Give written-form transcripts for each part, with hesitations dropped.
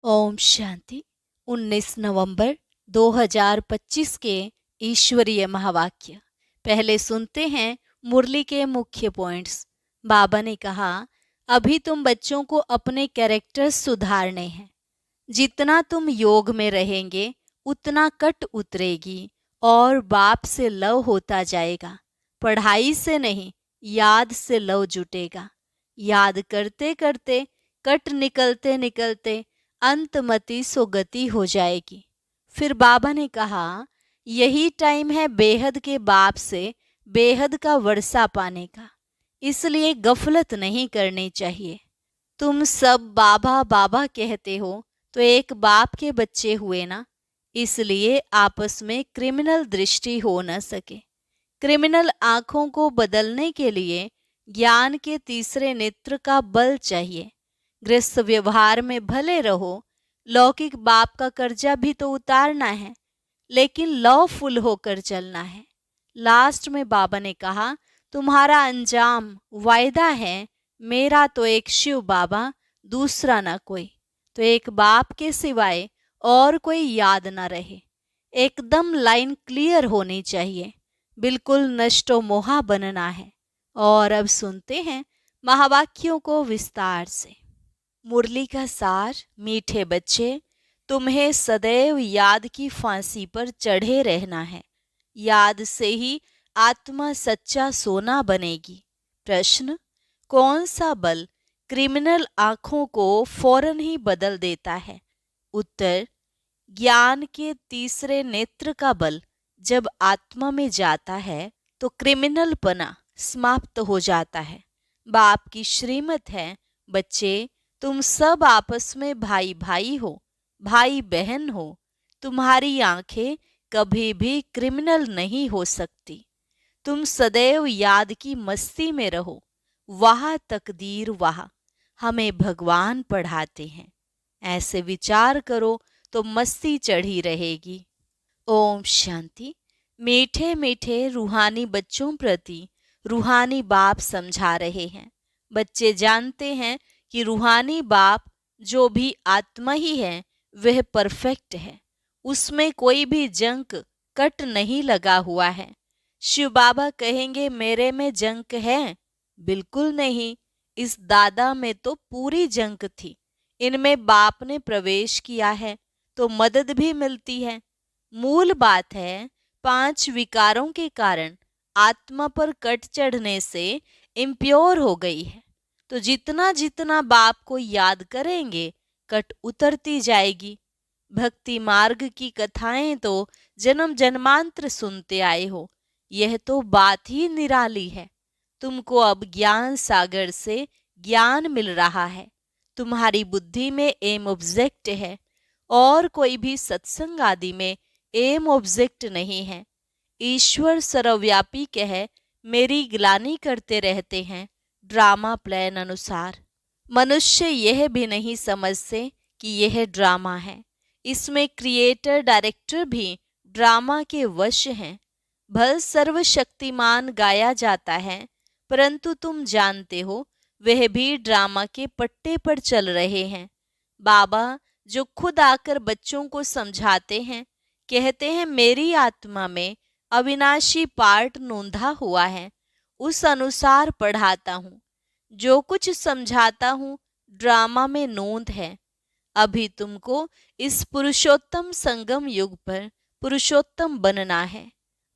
ओम शांति। 19 नवंबर 2025 के ईश्वरीय महावाक्य। पहले सुनते हैं मुरली के मुख्य पॉइंट्स। बाबा ने कहा, अभी तुम बच्चों को अपने कैरेक्टर सुधारने हैं। जितना तुम योग में रहेंगे उतना कट उतरेगी और बाप से लव होता जाएगा। पढ़ाई से नहीं, याद से लव जुटेगा। याद करते करते कट निकलते निकलते अंतमति सोगति हो जाएगी। फिर बाबा ने कहा, यही टाइम है बेहद के बाप से बेहद का वर्षा पाने का, इसलिए गफलत नहीं करनी चाहिए। तुम सब बाबा बाबा कहते हो तो एक बाप के बच्चे हुए ना, इसलिए आपस में क्रिमिनल दृष्टि हो न सके। क्रिमिनल आंखों को बदलने के लिए ज्ञान के तीसरे नेत्र का बल चाहिए। गृहस्थ व्यवहार में भले रहो, लौकिक बाप का कर्जा भी तो उतारना है, लेकिन लॉफुल होकर चलना है। लास्ट में बाबा ने कहा, तुम्हारा अंजाम वायदा है, मेरा तो एक शिव बाबा, दूसरा ना कोई। तो एक बाप के सिवाय और कोई याद ना रहे। एकदम लाइन क्लियर होनी चाहिए, बिल्कुल नष्टो मोहा बनना है। और अब सुनते हैं महावाक्यों को विस्तार से। मुरली का सार। मीठे बच्चे, तुम्हें सदैव याद की फांसी पर चढ़े रहना है। याद से ही आत्मा सच्चा सोना बनेगी। प्रश्न, कौन सा बल क्रिमिनल आंखों को फौरन ही बदल देता है? उत्तर, ज्ञान के तीसरे नेत्र का बल जब आत्मा में जाता है तो क्रिमिनलपना समाप्त हो जाता है। बाप की श्रीमत है, बच्चे तुम सब आपस में भाई भाई हो, भाई बहन हो। तुम्हारी आंखें कभी भी क्रिमिनल नहीं हो सकती। तुम सदैव याद की मस्ती में रहो। वहाँ तकदीर वहाँ हमें भगवान पढ़ाते हैं। ऐसे विचार करो तो मस्ती चढ़ी रहेगी। ओम शांति। मीठे मीठे रूहानी बच्चों प्रति रूहानी बाप समझा रहे हैं। बच्चे जानते हैं कि रूहानी बाप जो भी आत्मा ही है वह परफेक्ट है, उसमें कोई भी जंक कट नहीं लगा हुआ है। शिव बाबा कहेंगे मेरे में जंक है? बिल्कुल नहीं। इस दादा में तो पूरी जंक थी। इनमें बाप ने प्रवेश किया है तो मदद भी मिलती है। मूल बात है, 5 विकारों के कारण आत्मा पर कट चढ़ने से इम्प्योर हो गई है। तो जितना जितना बाप को याद करेंगे कट उतरती जाएगी। भक्ति मार्ग की कथाएं तो जन्म जन्मांतर सुनते आए हो, यह तो बात ही निराली है। तुमको अब ज्ञान सागर से ज्ञान मिल रहा है। तुम्हारी बुद्धि में एम ऑब्जेक्ट है और कोई भी सत्संग आदि में एम ऑब्जेक्ट नहीं है। ईश्वर सर्वव्यापी कह मेरी ग्लानि करते रहते हैं ड्रामा प्लान अनुसार। मनुष्य यह भी नहीं समझते कि यह ड्रामा है। इसमें क्रिएटर डायरेक्टर भी ड्रामा के वश हैं। भल सर्वशक्तिमान गाया जाता है, परंतु तुम जानते हो वह भी ड्रामा के पट्टे पर चल रहे हैं। बाबा जो खुद आकर बच्चों को समझाते हैं, कहते हैं मेरी आत्मा में अविनाशी पार्ट नोंधा हुआ है, उस अनुसार पढ़ाता हूँ। जो कुछ समझाता हूँ ड्रामा में नोंद है। अभी तुमको इस पुरुषोत्तम संगम युग पर पुरुषोत्तम बनना है।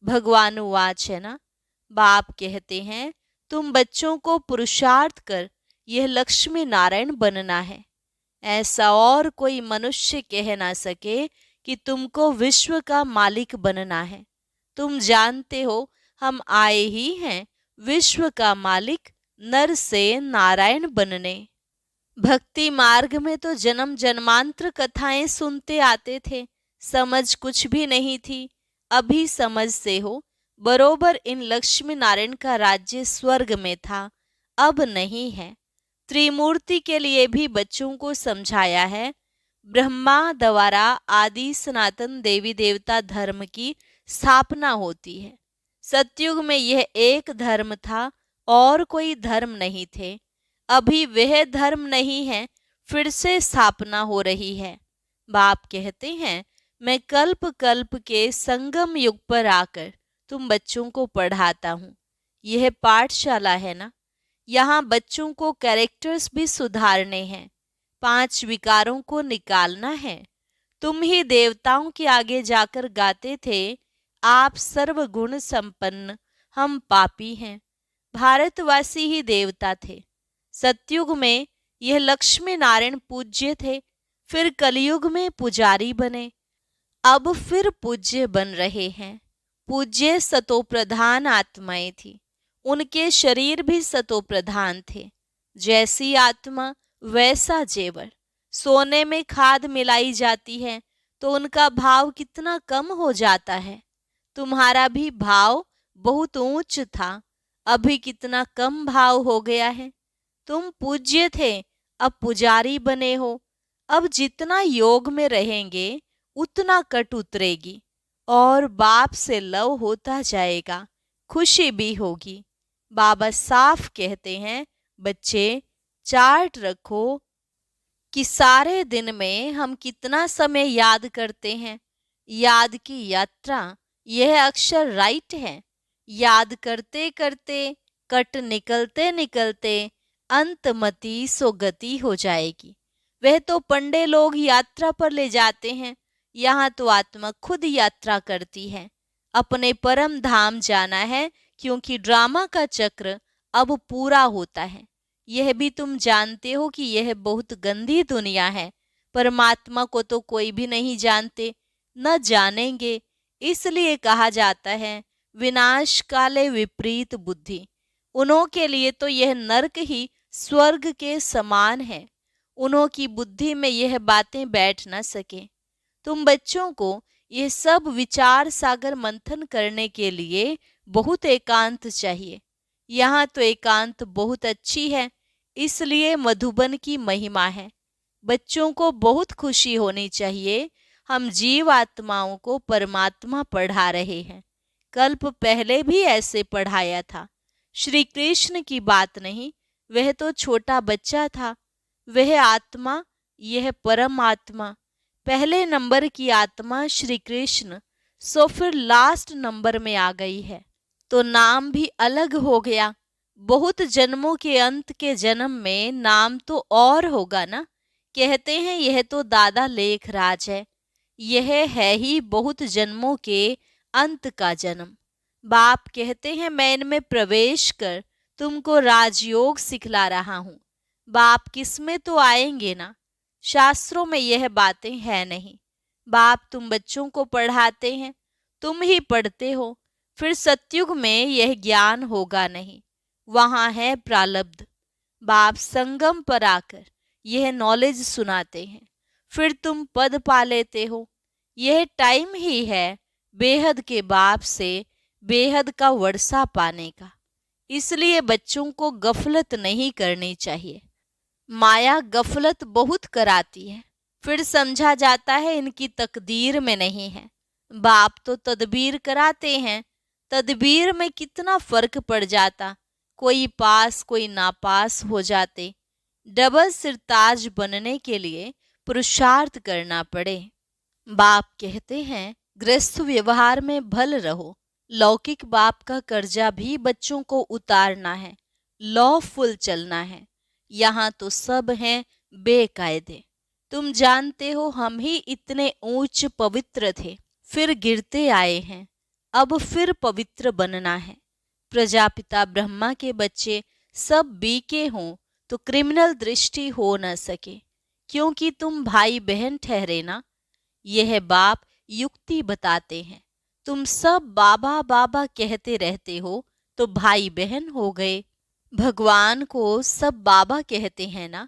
भगवान वाच है ना। बाप कहते हैं तुम बच्चों को पुरुषार्थ कर यह लक्ष्मी नारायण बनना है। ऐसा और कोई मनुष्य कह ना सके कि तुमको विश्व का मालिक बनना है। तुम जानते हो हम आए ही हैं विश्व का मालिक नर से नारायण बनने। भक्ति मार्ग में तो जन्म जन्मांतर कथाएं सुनते आते थे, समझ कुछ भी नहीं थी। अभी समझ से हो बरोबर इन लक्ष्मी नारायण का राज्य स्वर्ग में था, अब नहीं है। त्रिमूर्ति के लिए भी बच्चों को समझाया है। ब्रह्मा द्वारा आदि सनातन देवी देवता धर्म की स्थापना होती है। सतयुग में यह एक धर्म था और कोई धर्म नहीं थे। अभी वह धर्म नहीं है, फिर से स्थापना हो रही है। बाप कहते हैं, मैं कल्प कल्प के संगम युग पर आकर तुम बच्चों को पढ़ाता हूँ। यह पाठशाला है ना, यहाँ बच्चों को कैरेक्टर्स भी सुधारने हैं, 5 विकारों को निकालना है। तुम ही देवताओं के आगे जाकर गाते थे, आप सर्वगुण संपन्न, हम पापी हैं। भारतवासी ही देवता थे। सतयुग में यह लक्ष्मी नारायण पूज्य थे, फिर कलयुग में पुजारी बने, अब फिर पूज्य बन रहे हैं। पूज्य सतो प्रधान आत्माएं थी, उनके शरीर भी सतो प्रधान थे। जैसी आत्मा वैसा जेवर। सोने में खाद मिलाई जाती है तो उनका भाव कितना कम हो जाता है। तुम्हारा भी भाव बहुत ऊंच था, अभी कितना कम भाव हो गया है। तुम पूज्य थे, अब पुजारी बने हो। अब जितना योग में रहेंगे उतना कट उतरेगी और बाप से लव होता जाएगा, खुशी भी होगी। बाबा साफ कहते हैं, बच्चे चार्ट रखो कि सारे दिन में हम कितना समय याद करते हैं। याद की यात्रा यह अक्षर राइट है। याद करते करते कट निकलते निकलते अंतमति सो गति हो जाएगी। वह तो पंडे लोग यात्रा पर ले जाते हैं, यहाँ तो आत्मा खुद यात्रा करती है। अपने परम धाम जाना है, क्योंकि ड्रामा का चक्र अब पूरा होता है। यह भी तुम जानते हो कि यह बहुत गंदी दुनिया है। परमात्मा को तो कोई भी नहीं जानते, न जानेंगे। इसलिए कहा जाता है, विनाश काले विपरीत बुद्धि। उन्हों के लिए तो यह नरक ही स्वर्ग के समान है। उन्हों की बुद्धि में यह बातें बैठ न सके। तुम बच्चों को यह सब विचार सागर मंथन करने के लिए बहुत एकांत चाहिए। यहाँ तो एकांत बहुत अच्छी है, इसलिए मधुबन की महिमा है। बच्चों को बहुत खुशी होनी चाहिए, हम जीव आत्माओं को परमात्मा पढ़ा रहे हैं। कल्प पहले भी ऐसे पढ़ाया था। श्री कृष्ण की बात नहीं, वह तो छोटा बच्चा था। वह आत्मा, यह परम आत्मा, पहले नंबर की आत्मा श्री कृष्ण, सो फिर लास्ट नंबर में आ गई है, तो नाम भी अलग हो गया। बहुत जन्मों के अंत के जन्म में नाम तो और होगा ना। कहते हैं यह तो दादा लेखराज है। यह है ही बहुत जन्मों के अंत का जन्म। बाप कहते हैं, मैं इनमें प्रवेश कर तुमको राजयोग सिखला रहा हूँ। बाप किसमें तो आएंगे ना, शास्त्रों में यह बातें हैं नहीं। बाप तुम बच्चों को पढ़ाते हैं, तुम ही पढ़ते हो। फिर सतयुग में यह ज्ञान होगा नहीं, वहां है प्रालब्ध। बाप संगम पर आकर यह नॉलेज सुनाते हैं, फिर तुम पद पा लेते हो। यह टाइम ही है बेहद के बाप से बेहद का वर्षा पाने का। इसलिए बच्चों को गफलत नहीं करनी चाहिए। माया गफलत बहुत कराती है, फिर समझा जाता है इनकी तकदीर में नहीं है। बाप तो तदबीर कराते हैं, तदबीर में कितना फर्क पड़ जाता। कोई पास कोई नापास हो जाते। डबल सिरताज बनने के लिए पुरुषार्थ करना पड़े। बाप कहते हैं, गृहस्थ व्यवहार में भल रहो। लौकिक बाप का कर्जा भी बच्चों को उतारना है, लॉफुल चलना है। यहाँ तो सब हैं बेकायदे। तुम जानते हो हम ही इतने ऊंच पवित्र थे, फिर गिरते आए हैं, अब फिर पवित्र बनना है। प्रजापिता ब्रह्मा के बच्चे सब बीके हों तो क्रिमिनल दृष्टि हो न सके, क्योंकि तुम भाई बहन ठहरे ना। यह बाप युक्ति बताते हैं। तुम सब बाबा बाबा कहते रहते हो तो भाई बहन हो गए। भगवान को सब बाबा कहते हैं ना।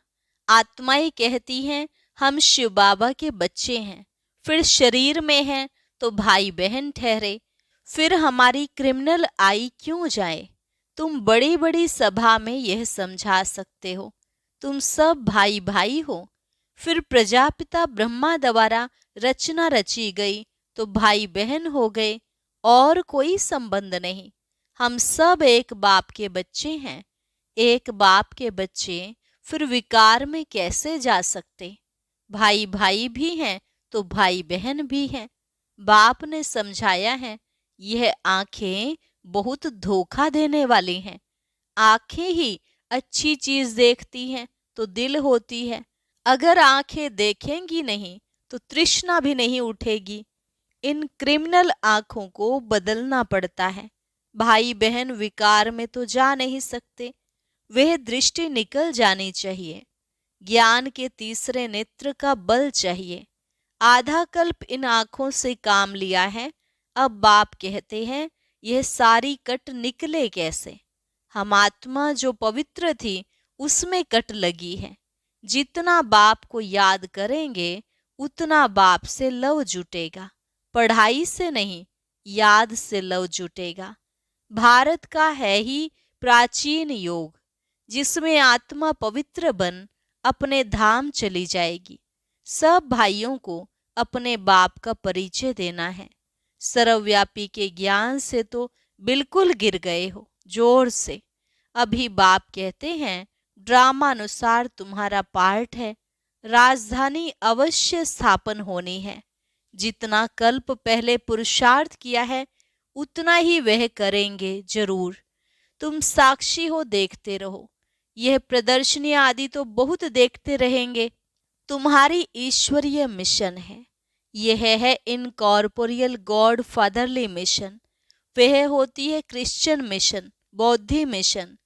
आत्माएं कहती हैं हम शिव बाबा के बच्चे हैं, फिर शरीर में हैं तो भाई बहन ठहरे। फिर हमारी क्रिमिनल आई क्यों जाए। तुम बड़ी बड़ी सभा में यह समझा सकते हो, तुम सब भाई भाई हो। फिर प्रजापिता ब्रह्मा द्वारा रचना रची गई तो भाई बहन हो गए, और कोई संबंध नहीं। हम सब एक बाप के बच्चे हैं। एक बाप के बच्चे फिर विकार में कैसे जा सकते। भाई भाई भी हैं तो भाई बहन भी हैं। बाप ने समझाया है, यह आंखें बहुत धोखा देने वाली हैं। आंखें ही अच्छी चीज देखती हैं तो दिल होती है। अगर आंखें देखेंगी नहीं तो तृष्णा भी नहीं उठेगी। इन क्रिमिनल आंखों को बदलना पड़ता है। भाई बहन विकार में तो जा नहीं सकते, वह दृष्टि निकल जानी चाहिए। ज्ञान के तीसरे नेत्र का बल चाहिए। आधा कल्प इन आंखों से काम लिया है, अब बाप कहते हैं यह सारी कट निकले कैसे। हम आत्मा जो पवित्र थी उसमें कट लगी है। जितना बाप को याद करेंगे उतना बाप से लव जुटेगा। पढ़ाई से नहीं, याद से लव जुटेगा। भारत का है ही प्राचीन योग, जिसमें आत्मा पवित्र बन अपने धाम चली जाएगी। सब भाइयों को अपने बाप का परिचय देना है। सर्वव्यापी के ज्ञान से तो बिल्कुल गिर गए हो, जोर से। अभी बाप कहते हैं ड्रामा अनुसार तुम्हारा पार्ट है। राजधानी अवश्य स्थापन होनी है। जितना कल्प पहले पुरुषार्थ किया है उतना ही वह करेंगे जरूर। तुम साक्षी हो, देखते रहो। यह प्रदर्शनी आदि तो बहुत देखते रहेंगे। तुम्हारी ईश्वरीय मिशन है, यह है इनकॉर्पोरियल गॉड फादरली मिशन। वह होती है क्रिश्चियन मिशन, बौद्धि मिशन।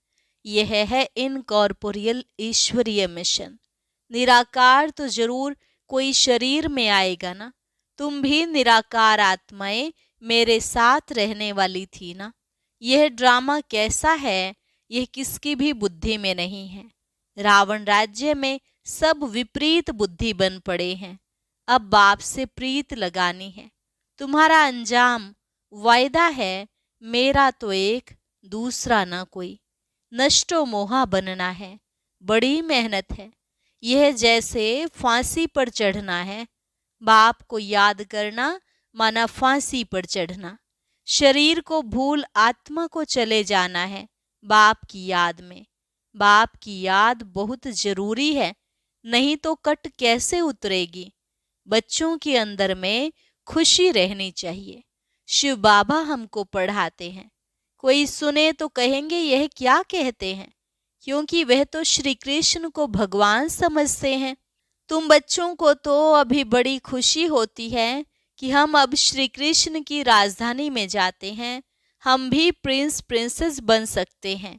यह है इनकॉर्पोरियल ईश्वरीय मिशन। निराकार तो जरूर कोई शरीर में आएगा ना। तुम भी निराकार आत्माएं मेरे साथ रहने वाली थी ना। यह ड्रामा कैसा है यह किसकी भी बुद्धि में नहीं है। रावण राज्य में सब विपरीत बुद्धि बन पड़े हैं। अब बाप से प्रीत लगानी है। तुम्हारा अंजाम वायदा है, मेरा तो एक दूसरा ना कोई। नष्टो मोहा बनना है, बड़ी मेहनत है। यह जैसे फांसी पर चढ़ना है। बाप को याद करना माना फांसी पर चढ़ना। शरीर को भूल आत्मा को चले जाना है बाप की याद में। बाप की याद बहुत जरूरी है, नहीं तो कट कैसे उतरेगी। बच्चों के अंदर में खुशी रहनी चाहिए। शिव बाबा हमको पढ़ाते हैं। कोई सुने तो कहेंगे यह क्या कहते हैं, क्योंकि वह तो श्री कृष्ण को भगवान समझते हैं। तुम बच्चों को तो अभी बड़ी खुशी होती है कि हम अब श्री कृष्ण की राजधानी में जाते हैं। हम भी प्रिंस प्रिंसेस बन सकते हैं।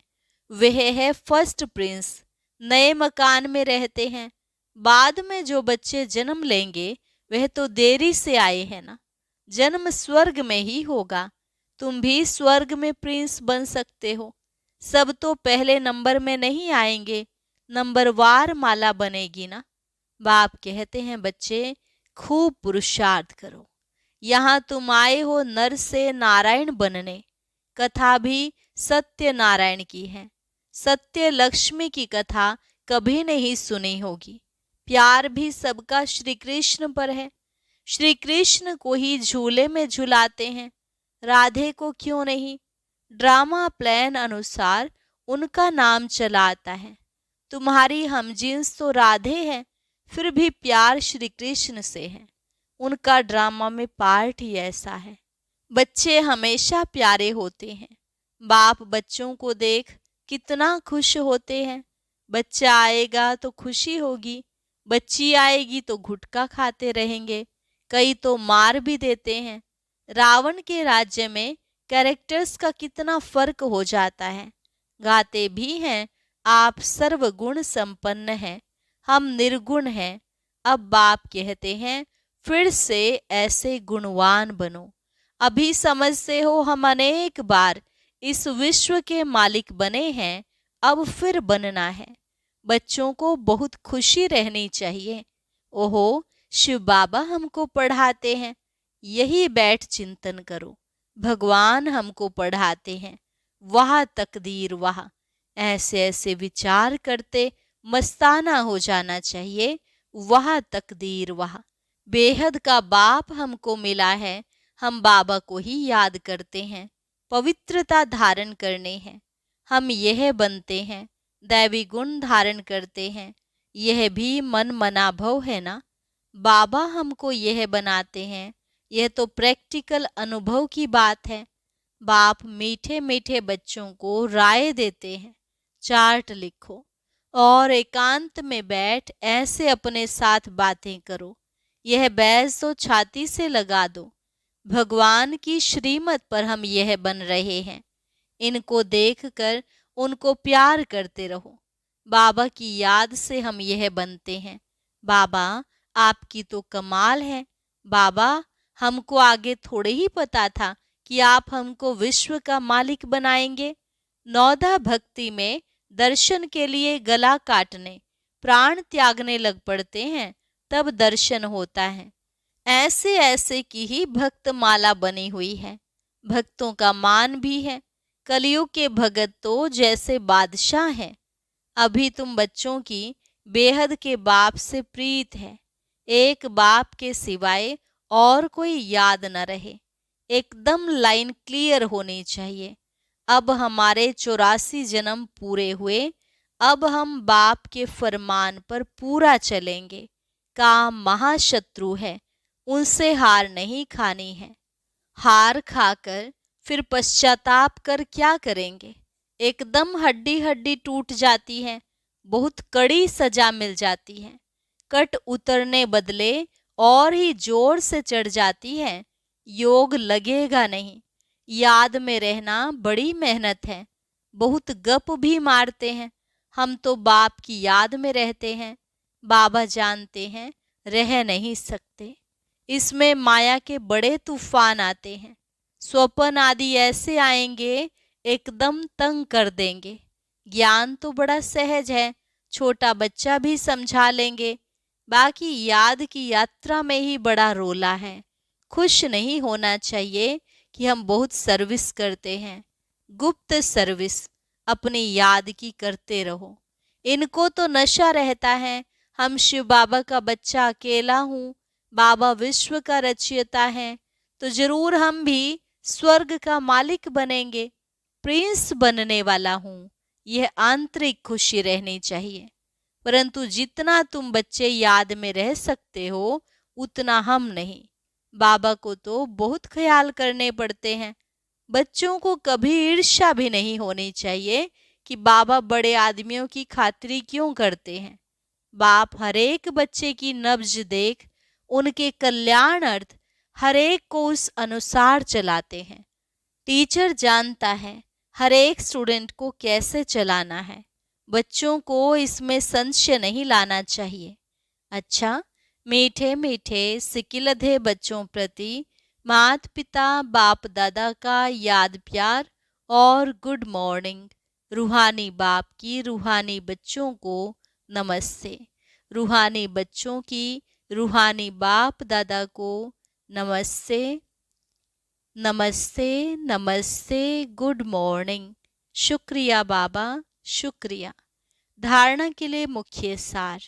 वह है फर्स्ट प्रिंस, नए मकान में रहते हैं। बाद में जो बच्चे जन्म लेंगे वह तो देरी से आए हैं ना। जन्म स्वर्ग में ही होगा। तुम भी स्वर्ग में प्रिंस बन सकते हो। सब तो पहले नंबर में नहीं आएंगे, नंबरवार माला बनेगी ना। बाप कहते हैं बच्चे खूब पुरुषार्थ करो। यहाँ तुम आए हो नर से नारायण बनने। कथा भी सत्य नारायण की है। सत्य लक्ष्मी की कथा कभी नहीं सुनी होगी। प्यार भी सबका श्री कृष्ण पर है। श्री कृष्ण को ही झूले में झुलाते हैं, राधे को क्यों नहीं। ड्रामा प्लान अनुसार उनका नाम चला आता है। तुम्हारी हमजिन्स तो राधे है, फिर भी प्यार श्री कृष्ण से है। उनका ड्रामा में पार्ट ही ऐसा है। बच्चे हमेशा प्यारे होते हैं। बाप बच्चों को देख कितना खुश होते हैं। बच्चा आएगा तो खुशी होगी, बच्ची आएगी तो गुटखा खाते रहेंगे, कई तो मार भी देते हैं। रावण के राज्य में कैरेक्टर्स का कितना फर्क हो जाता है। गाते भी हैं आप सर्वगुण संपन्न हैं, हम निर्गुण हैं। अब बाप कहते हैं फिर से ऐसे गुणवान बनो। अभी समझते हो हम अनेक बार इस विश्व के मालिक बने हैं, अब फिर बनना है। बच्चों को बहुत खुशी रहनी चाहिए। ओहो, शिव बाबा हमको पढ़ाते हैं, यही बैठ चिंतन करो। भगवान हमको पढ़ाते हैं, वाह तकदीर वाह। ऐसे ऐसे विचार करते मस्ताना हो जाना चाहिए। वाह तकदीर वाह। बेहद का बाप हमको मिला है, हम बाबा को ही याद करते हैं। पवित्रता धारण करने हैं, हम यह बनते हैं। दैवी गुण धारण करते हैं। यह भी मन मनाभव है ना। बाबा हमको यह बनाते हैं, यह तो प्रैक्टिकल अनुभव की बात है। बाप मीठे मीठे बच्चों को राय देते हैं, चार्ट लिखो और एकांत में बैठ ऐसे अपने साथ बातें करो। यह बैज तो छाती से लगा दो। भगवान की श्रीमत पर हम यह बन रहे हैं। इनको देखकर उनको प्यार करते रहो। बाबा की याद से हम यह बनते हैं। बाबा आपकी तो कमाल है। बाबा हमको आगे थोड़े ही पता था कि आप हमको विश्व का मालिक बनाएंगे। नौदा भक्ति में दर्शन के लिए गला काटने, प्राण त्यागने लग पड़ते हैं, तब दर्शन होता है। ऐसे ऐसे की ही भक्त माला बनी हुई है। भक्तों का मान भी है। कलयुग के भगत तो जैसे बादशाह हैं। अभी तुम बच्चों की बेहद के बाप से प्रीत है। एक बाप के सिवाय और कोई याद न रहे। एकदम लाइन क्लियर होनी चाहिए। अब हमारे 84 जन्म पूरे हुए। अब हम बाप के फरमान पर पूरा चलेंगे। काम महाशत्रु है, उनसे हार नहीं खानी है। हार खाकर फिर पश्चाताप कर क्या करेंगे। एकदम हड्डी हड्डी टूट जाती है, बहुत कड़ी सजा मिल जाती है। कट उतरने बदले और ही जोर से चढ़ जाती है। योग लगेगा नहीं। याद में रहना बड़ी मेहनत है। बहुत गप भी मारते हैं। हम तो बाप की याद में रहते हैं। बाबा जानते हैं रह नहीं सकते। इसमें माया के बड़े तूफान आते हैं। स्वप्न आदि ऐसे आएंगे, एकदम तंग कर देंगे। ज्ञान तो बड़ा सहज है, छोटा बच्चा भी समझा लेंगे। बाकी याद की यात्रा में ही बड़ा रोला है। खुश नहीं होना चाहिए कि हम बहुत सर्विस करते हैं। गुप्त सर्विस अपनी याद की करते रहो। इनको तो नशा रहता है, हम शिव बाबा का बच्चा अकेला हूँ, बाबा विश्व का रचयिता है, तो जरूर हम भी स्वर्ग का मालिक बनेंगे, प्रिंस बनने वाला हूँ। यह आंतरिक खुशी रहनी चाहिए। परंतु जितना तुम बच्चे याद में रह सकते हो, उतना हम नहीं। बाबा को तो बहुत ख्याल करने पड़ते हैं। बच्चों को कभी ईर्ष्या भी नहीं होनी चाहिए कि बाबा बड़े आदमियों की खातिरी क्यों करते हैं। बाप हर एक बच्चे की नब्ज देख उनके कल्याण अर्थ हर एक को उस अनुसार चलाते हैं। टीचर जानता है हर एक स्टूडेंट को कैसे चलाना है। बच्चों को इसमें संशय नहीं लाना चाहिए। अच्छा, मीठे मीठे सिकिलधे बच्चों प्रति मात पिता बाप दादा का याद प्यार और गुड मॉर्निंग। रूहानी बाप की रूहानी बच्चों को नमस्ते। रूहानी बच्चों की रूहानी बाप दादा को नमस्ते नमस्ते नमस्ते। Good morning. शुक्रिया बाबा, शुक्रिया। धारणा के लिए मुख्य सार।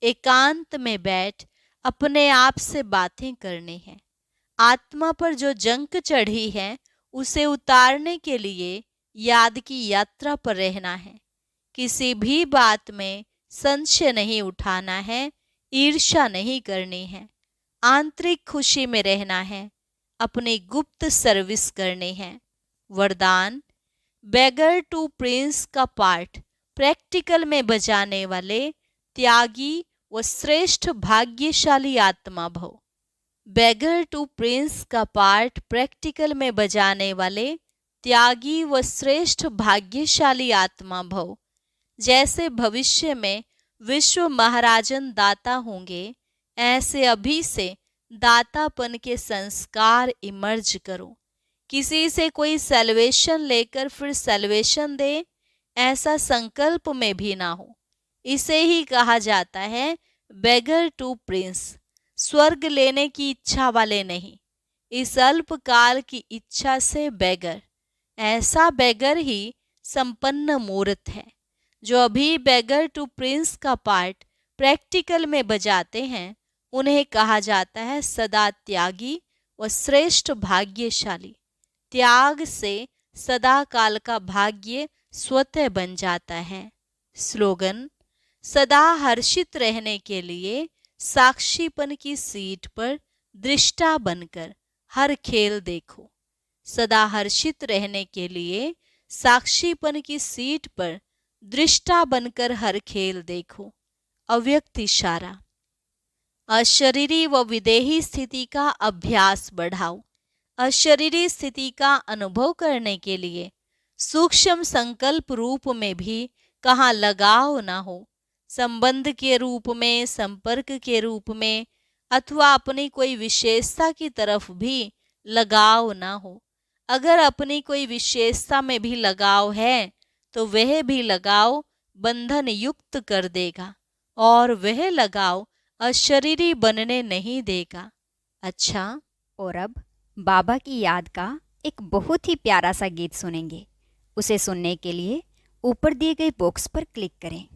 एकांत में बैठ अपने आप से बातें करनी है। आत्मा पर जो जंक चढ़ी है उसे उतारने के लिए याद की यात्रा पर रहना है। किसी भी बात में संशय नहीं उठाना है, ईर्ष्या नहीं करनी है। आंतरिक खुशी में रहना है, अपनी गुप्त सर्विस करनी है। वरदान। बेगर टू प्रिंस का पार्ट प्रैक्टिकल में बजाने वाले त्यागी व श्रेष्ठ भाग्यशाली आत्मा भव। बेगर टू प्रिंस का पार्ट प्रैक्टिकल में बजाने वाले त्यागी व श्रेष्ठ भाग्यशाली आत्मा भव। जैसे भविष्य में विश्व महाराजन दाता होंगे, ऐसे अभी से दातापन के संस्कार इमर्ज करो। किसी से कोई सैल्वेशन लेकर फिर सैल्वेशन दे, ऐसा संकल्प में भी ना हो। इसे ही कहा जाता है बेगर टू प्रिंस। स्वर्ग लेने की इच्छा वाले नहीं, इस अल्पकाल की इच्छा से बेगर। ऐसा बेगर ही संपन्न मूर्त है। जो अभी बेगर टू प्रिंस का पार्ट प्रैक्टिकल में बजाते हैं, उन्हें कहा जाता है सदा त्यागी व श्रेष्ठ भाग्यशाली। त्याग से सदा काल का भाग्य स्वतः बन जाता है। स्लोगन: सदा हर्षित रहने के लिए साक्षीपन की सीट पर दृष्टा बनकर हर खेल देखो। सदा हर्षित रहने के लिए साक्षीपन की सीट पर दृष्टा बनकर हर खेल देखो। अव्यक्त इशारा: अशरीरी व विदेही स्थिति का अभ्यास बढ़ाओ। अशरीरी स्थिति का अनुभव करने के लिए सूक्ष्म संकल्प रूप में भी कहाँ लगाव न हो, संबंध के रूप में, संपर्क के रूप में, अथवा अपनी कोई विशेषता की तरफ भी लगाव न हो। अगर अपनी कोई विशेषता में भी लगाव है तो वह भी लगाव बंधन युक्त कर देगा और वह लगाव अशरीरी बनने नहीं देगा। अच्छा, और अब बाबा की याद का एक बहुत ही प्यारा सा गीत सुनेंगे। उसे सुनने के लिए ऊपर दिए गए बॉक्स पर क्लिक करें।